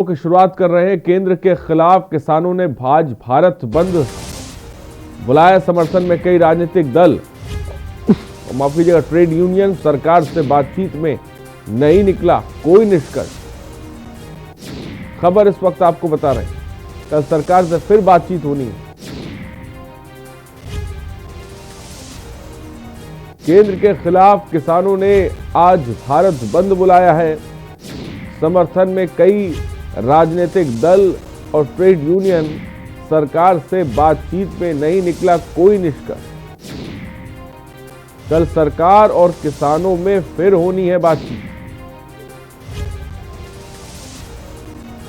की शुरुआत कर रहे हैं। केंद्र के खिलाफ किसानों ने आज भारत बंद बुलाया। समर्थन में कई राजनीतिक दल और माफ कीजिएगा ट्रेड यूनियन। सरकार से बातचीत में नहीं निकला कोई निष्कर्ष। खबर इस वक्त आपको बता रहे हैं, कल सरकार से फिर बातचीत होनी है। केंद्र के खिलाफ किसानों ने आज भारत बंद बुलाया है। समर्थन में कई राजनीतिक दल और ट्रेड यूनियन। सरकार से बातचीत में नहीं निकला कोई निष्कर्ष। कल सरकार और किसानों में फिर होनी है बातचीत।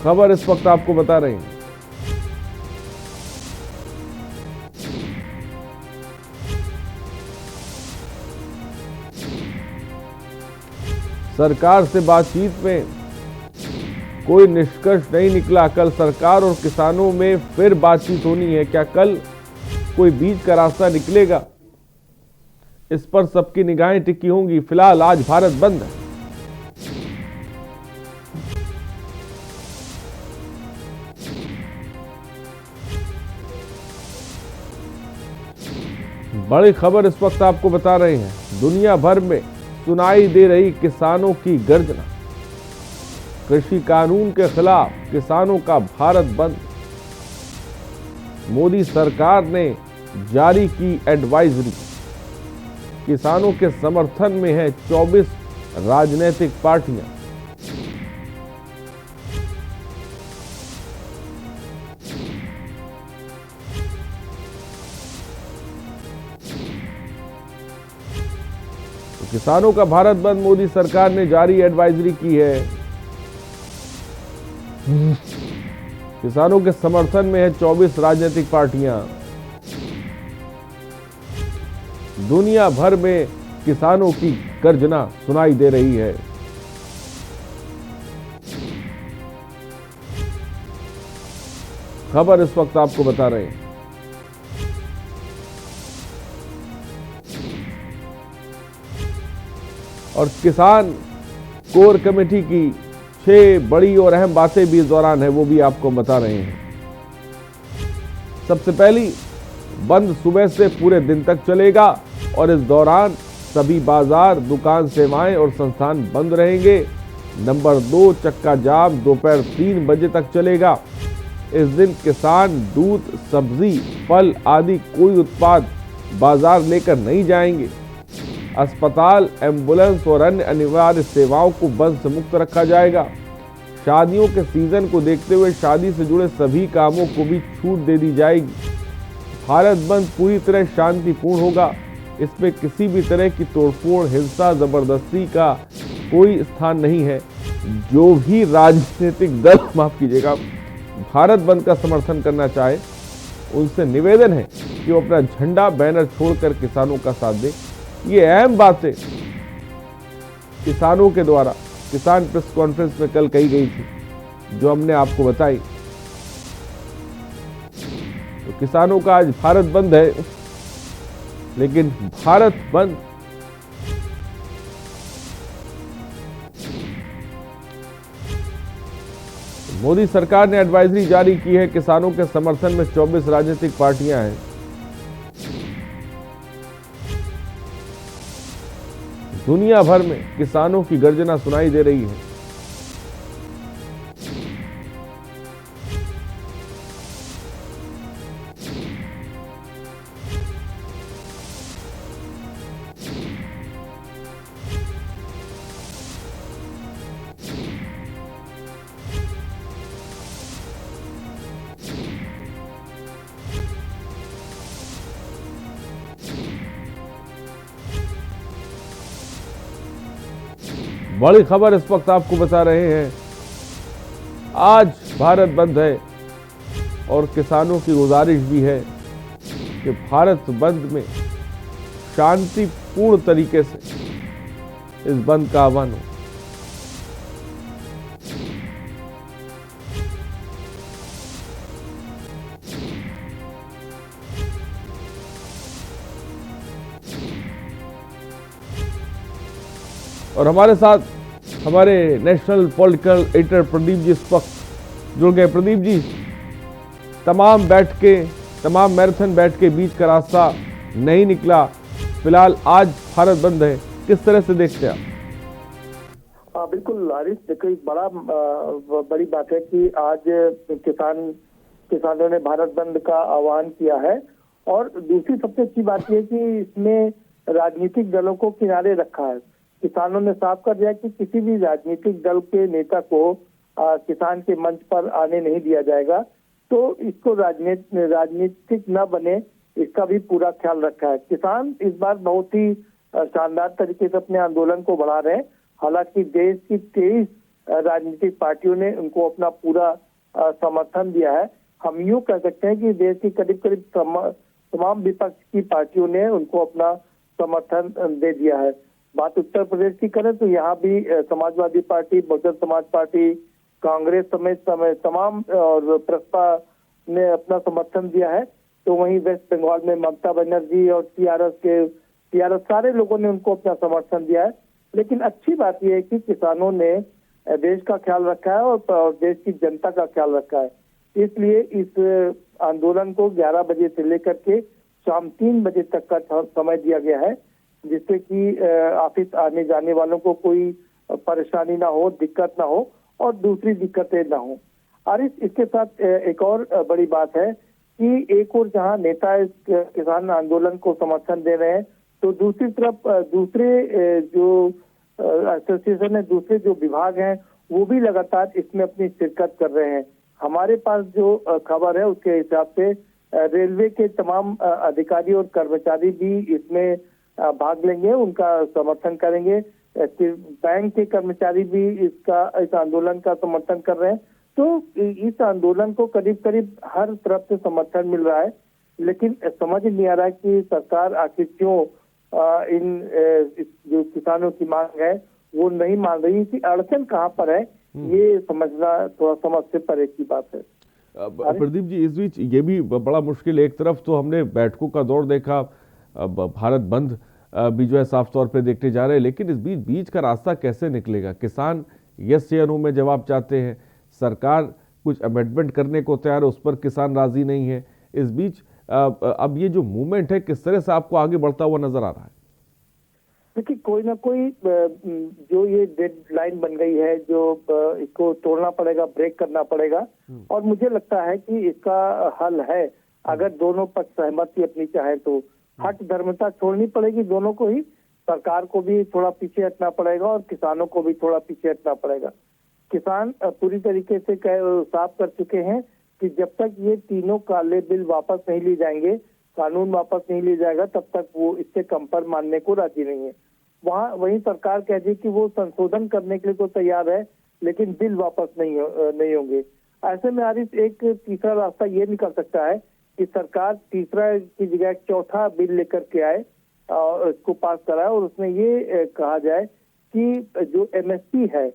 खबर इस वक्त आपको बता रहे हैं। सरकार से बातचीत में कोई निष्कर्ष नहीं निकला। कल सरकार और किसानों में फिर बातचीत होनी है। क्या कल कोई बीच का रास्ता निकलेगा, इस पर सबकी निगाहें टिकी होंगी। फिलहाल आज भारत बंद है। बड़ी खबर इस वक्त आपको बता रहे हैं। दुनिया भर में सुनाई दे रही किसानों की गर्जना। कृषि कानून के खिलाफ किसानों का भारत बंद। मोदी सरकार ने जारी की एडवाइजरी। किसानों के समर्थन में है 24 राजनीतिक पार्टियां। किसानों का भारत बंद, मोदी सरकार ने जारी एडवाइजरी की है। किसानों के समर्थन में है 24 राजनीतिक पार्टियां। दुनिया भर में किसानों की गर्जना सुनाई दे रही है। खबर इस वक्त आपको बता रहे हैं। और किसान कोर कमेटी की 6 बड़ी और अहम बातें भी इस दौरान है, वो भी आपको बता रहे हैं। सबसे पहली, बंद सुबह से पूरे दिन तक चलेगा और इस दौरान सभी बाजार, दुकान, सेवाएं और संस्थान बंद रहेंगे। नंबर 2, चक्का जाम दोपहर 3 बजे तक चलेगा। इस दिन किसान दूध, सब्जी, फल आदि कोई उत्पाद बाजार लेकर नहीं जाएंगे। अस्पताल, एम्बुलेंस और अन्य अनिवार्य सेवाओं को बंद से मुक्त रखा जाएगा। शादियों के सीजन को देखते हुए शादी से जुड़े सभी कामों को भी छूट दे दी जाएगी। भारत बंद पूरी तरह शांतिपूर्ण होगा। इसमें किसी भी तरह की तोड़फोड़, हिंसा, जबरदस्ती का कोई स्थान नहीं है। जो भी राजनीतिक दल माफ कीजिएगा भारत बंद का समर्थन करना चाहे, उनसे निवेदन है कि वो अपना झंडा, बैनर छोड़कर किसानों का साथ दें। ये अहम बातें किसानों के द्वारा किसान प्रेस कॉन्फ्रेंस में कल कही गई थी, जो हमने आपको बताई। तो किसानों का आज भारत बंद है, लेकिन भारत बंद मोदी सरकार ने एडवाइजरी जारी की है। किसानों के समर्थन में 24 राजनीतिक पार्टियां हैं। दुनिया भर में किसानों की गर्जना सुनाई दे रही है। बड़ी खबर इस वक्त आपको बता रहे हैं। आज भारत बंद है और किसानों की गुजारिश भी है कि भारत बंद में शांतिपूर्ण तरीके से इस बंद का आह्वान हो। और हमारे साथ हमारे national political editor Pradeep ji इस वक्त जुड़ गए। प्रदीप जी, तमाम मैराथन बैठ के बीच का रास्ता नहीं निकला, फिलहाल आज भारत बंद है, किस तरह से देखते हैं आप? बिल्कुल हारिस, देखिए बड़ी बात है कि आज किसानों ने भारत बंद का आह्वान किया है। और दूसरी सबसे अच्छी बात यह कि इसमें राजनीतिक दलों को किनारे रखा है। किसानों ने साफ कर दिया कि किसी भी राजनीतिक दल के नेता को किसान के मंच पर आने नहीं दिया जाएगा। तो इसको राजनीतिक न बने, इसका भी पूरा ख्याल रखा है। किसान इस बार बहुत ही शानदार तरीके से अपने आंदोलन को बढ़ा रहे हैं। हालांकि देश की 23 राजनीतिक पार्टियों ने उनको अपना पूरा समर्थन दिया है। हम यूं कह सकते हैं कि देश की करीब करीब तमाम विपक्ष की पार्टियों ने उनको अपना समर्थन दे दिया है। बात उत्तर प्रदेश की करें तो यहाँ भी समाजवादी पार्टी, बहुजन समाज पार्टी, कांग्रेस समेत तमाम और प्रसपा ने अपना समर्थन दिया है। तो वहीं वेस्ट बंगाल में ममता बनर्जी और टीआरएस सारे लोगों ने उनको अपना समर्थन दिया है। लेकिन अच्छी बात यह है कि किसानों ने देश का ख्याल रखा है और देश की जनता का ख्याल रखा है। इसलिए इस आंदोलन को 11 बजे से लेकर के शाम 3 बजे तक का समय दिया गया है, जिससे कि ऑफिस आने जाने वालों को कोई परेशानी ना हो, दिक्कत ना हो और दूसरी दिक्कतें ना हो। और इसके साथ एक और बड़ी बात है कि एक और जहां नेता इस किसान आंदोलन को समर्थन दे रहे हैं, तो दूसरी तरफ दूसरे जो एसोसिएशन है, दूसरे जो विभाग हैं, वो भी लगातार इसमें अपनी शिरकत कर रहे हैं। हमारे पास जो खबर है उसके हिसाब से रेलवे के तमाम अधिकारी और कर्मचारी भी इसमें भाग लेंगे, उनका समर्थन करेंगे। बैंक के कर्मचारी भी इस आंदोलन का समर्थन कर रहे हैं। तो इस आंदोलन को करीब करीब हर तरफ से समर्थन मिल रहा है। लेकिन समझ नहीं आ रहा है कि सरकार आखिर क्यों जो किसानों की मांग है वो नहीं मान रही, कि अड़चन कहाँ पर है, ये समझना थोड़ा समझ से परे की बात है। प्रदीप जी, इस बीच ये भी बड़ा मुश्किल, एक तरफ तो हमने बैठकों का दौर देखा, भारत बंद भी जो है साफ तौर पे देखते जा रहे हैं, लेकिन इस बीच का रास्ता कैसे निकलेगा? किसान यस या नो में जवाब चाहते हैं, सरकार कुछ अमेंडमेंट करने को तैयार है, उस पर किसान राजी नहीं है। इस बीच अब ये जो मूवमेंट है किस तरह से आपको आगे बढ़ता हुआ नजर आ रहा है? देखिए, कोई ना कोई जो ये डेडलाइन बन गई है, जो इसको तोड़ना पड़ेगा, ब्रेक करना पड़ेगा। और मुझे लगता है कि इसका हल है, अगर दोनों पक्ष सहमति अपनी चाहे तो। हट धर्मता छोड़नी पड़ेगी दोनों को ही, सरकार को भी थोड़ा पीछे हटना पड़ेगा और किसानों को भी थोड़ा पीछे हटना पड़ेगा। किसान पूरी तरीके से साफ कर चुके हैं कि जब तक ये तीनों काले बिल वापस नहीं लिए जाएंगे, कानून वापस नहीं लिया जाएगा, तब तक वो इससे कम पर मानने को राजी नहीं है। वहीं सरकार कह दी कि वो संशोधन करने के लिए तो तैयार है, लेकिन बिल वापस नहीं होंगे। ऐसे में आरिफ एक तीसरा रास्ता ये निकल सकता है कि सरकार तीसरा की जगह चौथा बिल लेकर के आए और इसको पास कराए, और उसमें ये कहा जाए कि जो एमएसपी है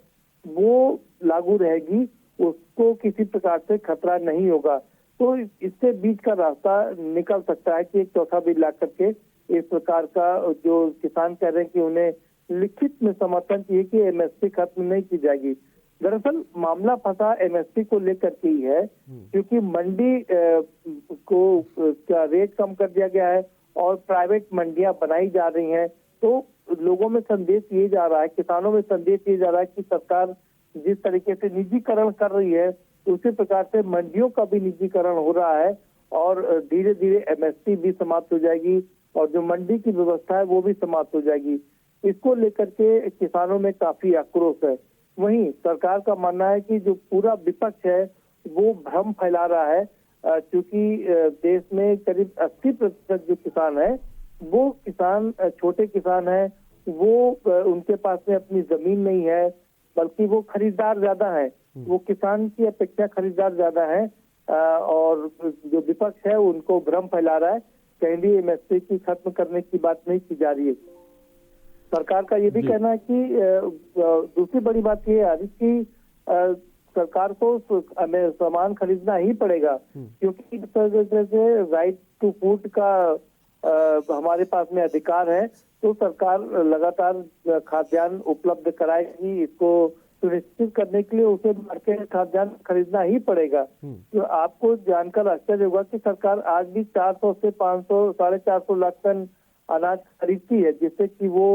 वो लागू रहेगी, उसको किसी प्रकार से खतरा नहीं होगा। तो इससे बीच का रास्ता निकल सकता है कि एक चौथा बिल ला करके इस प्रकार का, जो किसान कह रहे हैं कि उन्हें लिखित में समर्थन चाहिए कि एमएसपी खत्म नहीं की जाएगी। दरअसल मामला फंसा एमएसपी को लेकर के ही है, क्योंकि मंडी को का रेट कम कर दिया गया है और प्राइवेट मंडियां बनाई जा रही हैं। तो लोगों में संदेश ये जा रहा है, किसानों में संदेश ये जा रहा है कि सरकार जिस तरीके से निजीकरण कर रही है, उसी प्रकार से मंडियों का भी निजीकरण हो रहा है और धीरे धीरे एमएसपी भी समाप्त हो जाएगी और जो मंडी की व्यवस्था है वो भी समाप्त हो जाएगी। इसको लेकर के किसानों में काफी आक्रोश है। वहीं सरकार का मानना है कि जो पूरा विपक्ष है वो भ्रम फैला रहा है, क्योंकि देश में करीब 80% जो किसान है वो किसान छोटे किसान है, वो उनके पास में अपनी जमीन नहीं है, बल्कि वो खरीदार ज्यादा है, वो किसान की अपेक्षा खरीदार ज्यादा है। और जो विपक्ष है उनको भ्रम फैला रहा है, कहीं भी एमएसपी की खत्म करने की बात नहीं की जा रही है। सरकार का ये भी कहना है कि दूसरी बड़ी बात ये है कि सरकार को सामान खरीदना ही पड़ेगा, क्योंकि इस तरह से राइट टू फूड का हमारे पास में अधिकार है। तो सरकार लगातार खाद्यान्न उपलब्ध कराएगी, इसको सुनिश्चित करने के लिए उसे मार्केट में खाद्यान्न खरीदना ही पड़ेगा। तो आपको जानकर आश्चर्य होगा कि सरकार आज भी 400 से 500 450 लाख टन अनाज खरीदती है, जिससे कि वो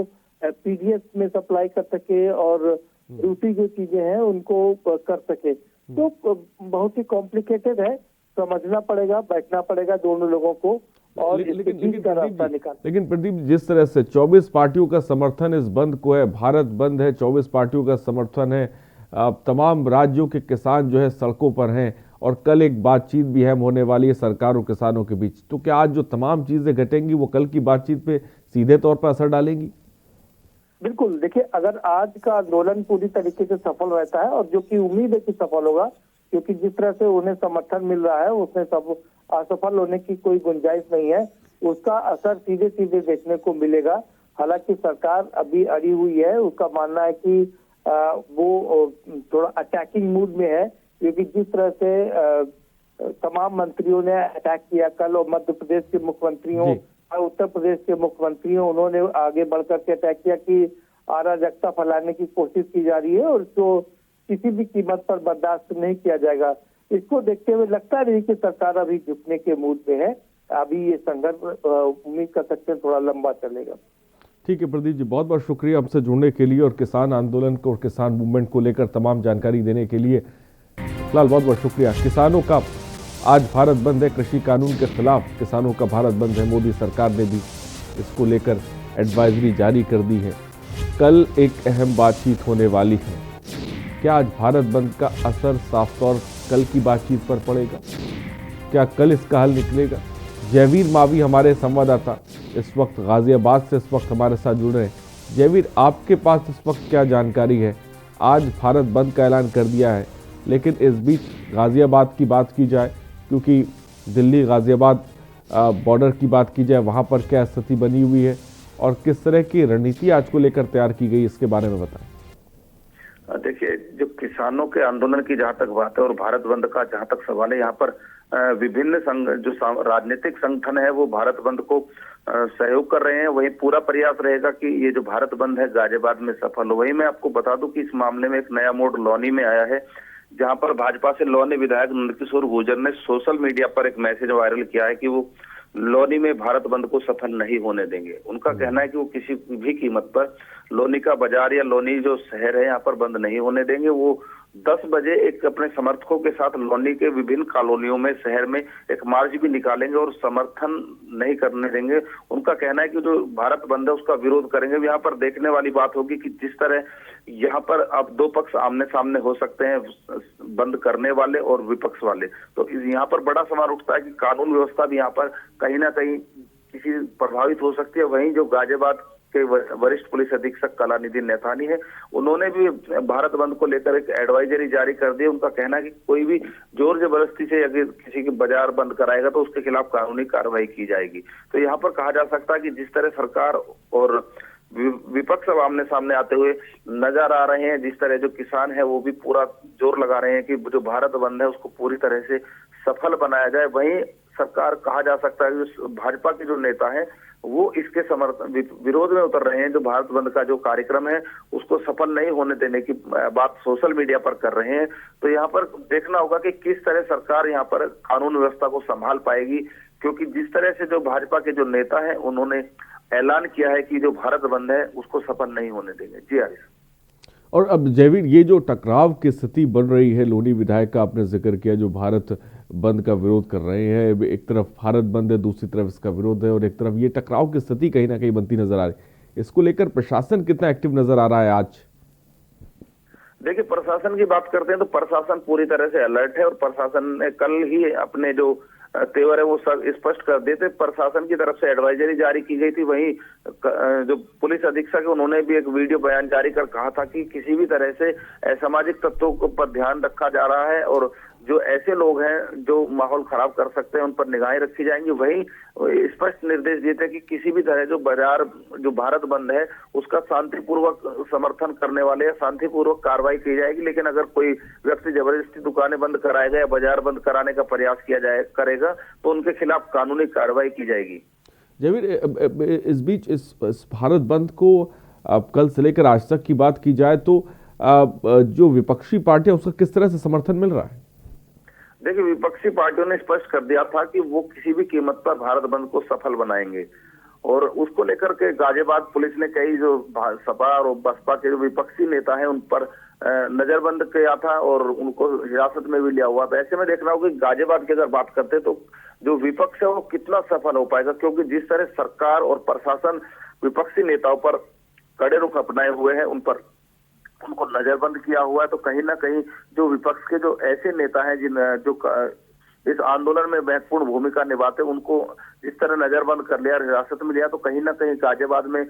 पीडीएस में सप्लाई कर सके और दूसरी जो चीजें हैं उनको कर सके। तो बहुत ही कॉम्प्लिकेटेड है, समझना पड़ेगा, बैठना पड़ेगा दोनों लोगों को और लेकिन प्रदीप, जिस तरह से 24 पार्टियों का समर्थन इस बंद को है, भारत बंद है, 24 पार्टियों का समर्थन है, तमाम राज्यों के किसान जो है सड़कों पर हैं और कल एक बातचीत भी अहम होने वाली है सरकार और किसानों के बीच, तो क्या आज जो तमाम चीजें घटेंगी वो कल की बातचीत पे सीधे तौर पर असर डालेंगी? बिल्कुल, देखिए, अगर आज का आंदोलन पूरी तरीके से सफल रहता है और जो कि उम्मीद है कि सफल होगा, क्योंकि जिस तरह से उन्हें समर्थन मिल रहा है उसमें सब असफल होने की कोई गुंजाइश नहीं है, उसका असर सीधे सीधे देखने को मिलेगा। हालांकि सरकार अभी अड़ी हुई है, उसका मानना है कि वो थोड़ा अटैकिंग मूड में है, क्योंकि जिस तरह से तमाम मंत्रियों ने अटैक किया कल, और मध्य प्रदेश के मुख्यमंत्रियों और उत्तर प्रदेश के मुख्यमंत्रियों, उन्होंने आगे बढ़कर के अटैक किया कि अराजकता फैलाने की कोशिश की जा रही है और जो किसी भी कीमत पर बर्दाश्त नहीं किया जाएगा। इसको देखते हुए लगता नहीं कि सरकार अभी झुकने के मूड में है। अभी ये संघर्ष उम्मीद कर सकते हैं थोड़ा लंबा चलेगा। ठीक है प्रदीप जी, बहुत बहुत शुक्रिया हमसे जुड़ने के लिए और किसान आंदोलन को और किसान मूवमेंट को लेकर तमाम जानकारी देने के लिए। फिलहाल बहुत बहुत शुक्रिया। किसानों का आज भारत बंद है, कृषि कानून के खिलाफ किसानों का भारत बंद है। मोदी सरकार ने भी इसको लेकर एडवाइजरी जारी कर दी है। कल एक अहम बातचीत होने वाली है। क्या आज भारत बंद का असर साफ तौर कल की बातचीत पर पड़ेगा? क्या कल इसका हल निकलेगा? जयवीर मावी हमारे संवाददाता इस वक्त गाजियाबाद से इस वक्त हमारे साथ जुड़ रहे हैं। जयवीर, आपके पास इस वक्त क्या जानकारी है? आज भारत बंद का ऐलान कर दिया है, लेकिन इस बीच गाजियाबाद की बात की जाए, क्योंकि दिल्ली गाजियाबाद बॉर्डर की बात की जाए, वहाँ पर क्या स्थिति बनी हुई है और किस तरह की रणनीति आज को लेकर तैयार की गई, इसके बारे में बताएं। देखिए, जो किसानों के आंदोलन की जहां तक बात है और भारत बंद का जहां तक सवाल है, यहाँ पर विभिन्न जो राजनीतिक संगठन है वो भारत बंद को सहयोग कर रहे हैं। वही पूरा प्रयास रहेगा कि ये जो भारत बंद है गाजियाबाद में सफल हो। वही मैं आपको बता दूं कि इस मामले में एक नया मोड़ लौनी में आया है, जहां पर भाजपा से लौनी विधायक नंदकिशोर गुर्जर ने सोशल मीडिया पर एक मैसेज वायरल किया है कि वो लोनी में भारत बंद को सफल नहीं होने देंगे। उनका कहना है कि वो किसी भी कीमत पर लोनी का बाजार या लोनी जो शहर है यहाँ पर बंद नहीं होने देंगे। वो 10 बजे एक अपने समर्थकों के साथ लोनी के विभिन्न कॉलोनियों में शहर में एक मार्च भी निकालेंगे और समर्थन नहीं करने देंगे। उनका कहना है कि जो भारत बंद है उसका विरोध करेंगे। यहाँ पर देखने वाली बात होगी कि जिस तरह यहाँ पर अब दो पक्ष आमने सामने हो सकते हैं, बंद करने वाले और विपक्ष वाले, तो यहाँ पर बड़ा सवाल उठता है कि कानून व्यवस्था भी यहाँ पर कहीं ना कहीं किसी प्रभावित हो सकती है। वहीं जो गाजियाबाद के वरिष्ठ पुलिस अधीक्षक कलानिधि नैथानी है, उन्होंने भी भारत बंद को लेकर एक एडवाइजरी जारी कर दी। उनका कहना है कि कोई भी जोर जबरदस्ती से अगर किसी की बाजार बंद कराएगा तो उसके खिलाफ कानूनी कार्रवाई की जाएगी। तो यहाँ पर कहा जा सकता है कि जिस तरह सरकार और विपक्ष अब आमने सामने आते हुए नजर आ रहे हैं, जिस तरह जो किसान है वो भी पूरा जोर लगा रहे हैं कि जो भारत बंद है उसको पूरी तरह से सफल बनाया जाए। वहीं सरकार कहा जा सकता है कि भाजपा के जो नेता हैं वो इसके समर्थन विरोध में उतर रहे हैं। जो भारत बंद का जो कार्यक्रम है उसको सफल नहीं होने देने की बात सोशल मीडिया पर कर रहे हैं। तो यहाँ पर देखना होगा कि किस तरह सरकार यहाँ पर कानून व्यवस्था को संभाल पाएगी, क्योंकि जिस तरह से जो भाजपा के जो नेता हैं उन्होंने ऐलान किया है कि जो भारत बंद है उसको सफल नहीं होने देंगे। जी आरिफ। और अब जयवीर, ये जो टकराव की स्थिति बन रही है, लोनी विधायक का आपने जिक्र किया, जो भारत बंद का विरोध कर रहे हैं, एक तरफ भारत बंद है, दूसरी तरफ इसका विरोध है और एक तरफ ये टकराव की स्थिति कहीं ना कहीं बनती नजर आ रही है। इसको लेकर प्रशासन कितना एक्टिव नजर आ रहा है आज? देखिए, प्रशासन की बात करते हैं तो प्रशासन पूरी तरह से अलर्ट है और प्रशासन ने कल ही अपने जो तेवर है वो सब स्पष्ट कर दिए थे। प्रशासन की तरफ से एडवाइजरी जारी की गई थी। वहीं जो पुलिस अधीक्षक है उन्होंने भी एक वीडियो बयान जारी कर कहा था कि किसी भी तरह से असामाजिक तत्वों पर ध्यान रखा जा रहा है और जो ऐसे लोग हैं जो माहौल खराब कर सकते हैं उन पर निगाहें रखी जाएंगी। वहीं स्पष्ट निर्देश दिए थे कि किसी भी तरह जो बाजार जो भारत बंद है उसका शांतिपूर्वक समर्थन करने वाले या शांतिपूर्वक कार्रवाई की जाएगी। लेकिन अगर कोई व्यक्ति जबरदस्ती दुकानें बंद कराएगा या बाजार बंद कराने का प्रयास किया करेगा तो उनके खिलाफ कानूनी कार्रवाई की जाएगी। जयवीर, इस बीच इस भारत बंद को कल से लेकर आज तक की बात की जाए तो जो विपक्षी पार्टी है उसका किस तरह से समर्थन मिल रहा है? देखिए, विपक्षी पार्टियों ने स्पष्ट कर दिया था कि वो किसी भी कीमत पर भारत बंद को सफल बनाएंगे, और उसको लेकर के गाजियाबाद पुलिस ने कई जो सपा और बसपा के जो विपक्षी नेता हैं उन पर नजरबंद किया था और उनको हिरासत में भी लिया हुआ था। ऐसे में देखना होगा कि गाजियाबाद की अगर बात करते तो जो विपक्ष है वो कितना सफल हो पाएगा, क्योंकि जिस तरह सरकार और प्रशासन विपक्षी नेताओं पर कड़े रुख अपनाए हुए हैं, उनको नजरबंद किया हुआ है, तो कहीं ना कहीं जो विपक्ष के जो ऐसे नेता हैं जो इस आंदोलन में महत्वपूर्ण भूमिका निभाते, उनको जिस तरह नजरबंद कर लिया, हिरासत में लिया, तो कहीं ना कहीं गाजियाबाद में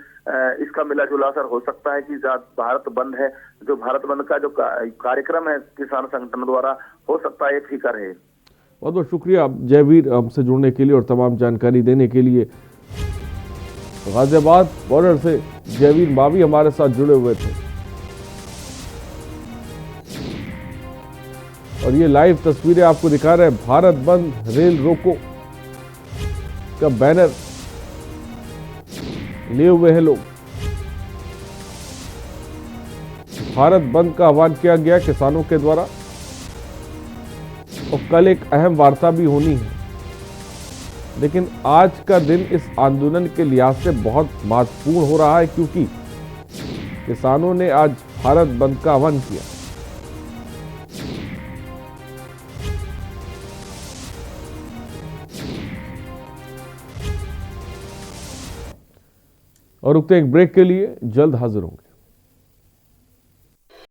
इसका मिला जुला असर हो सकता है कि भारत बंद है, जो भारत बंद का जो कार्यक्रम है किसान संगठन द्वारा, हो सकता है फीका रहे। बहुत बहुत शुक्रिया जयवीर हमसे जुड़ने के लिए और तमाम जानकारी देने के लिए। गाजियाबाद बॉर्डर से जयवीर मावी हमारे साथ जुड़े हुए थे और ये लाइव तस्वीरें आपको दिखा रहे हैं। भारत बंद रेल रोको का बैनर लिए हुए हैं लोग। भारत बंद का आह्वान किया गया किसानों के द्वारा और कल एक अहम वार्ता भी होनी है, लेकिन आज का दिन इस आंदोलन के लिहाज से बहुत महत्वपूर्ण हो रहा है क्योंकि किसानों ने आज भारत बंद का आह्वान किया। और रुकते एक ब्रेक के लिए, जल्द हाजिर होंगे।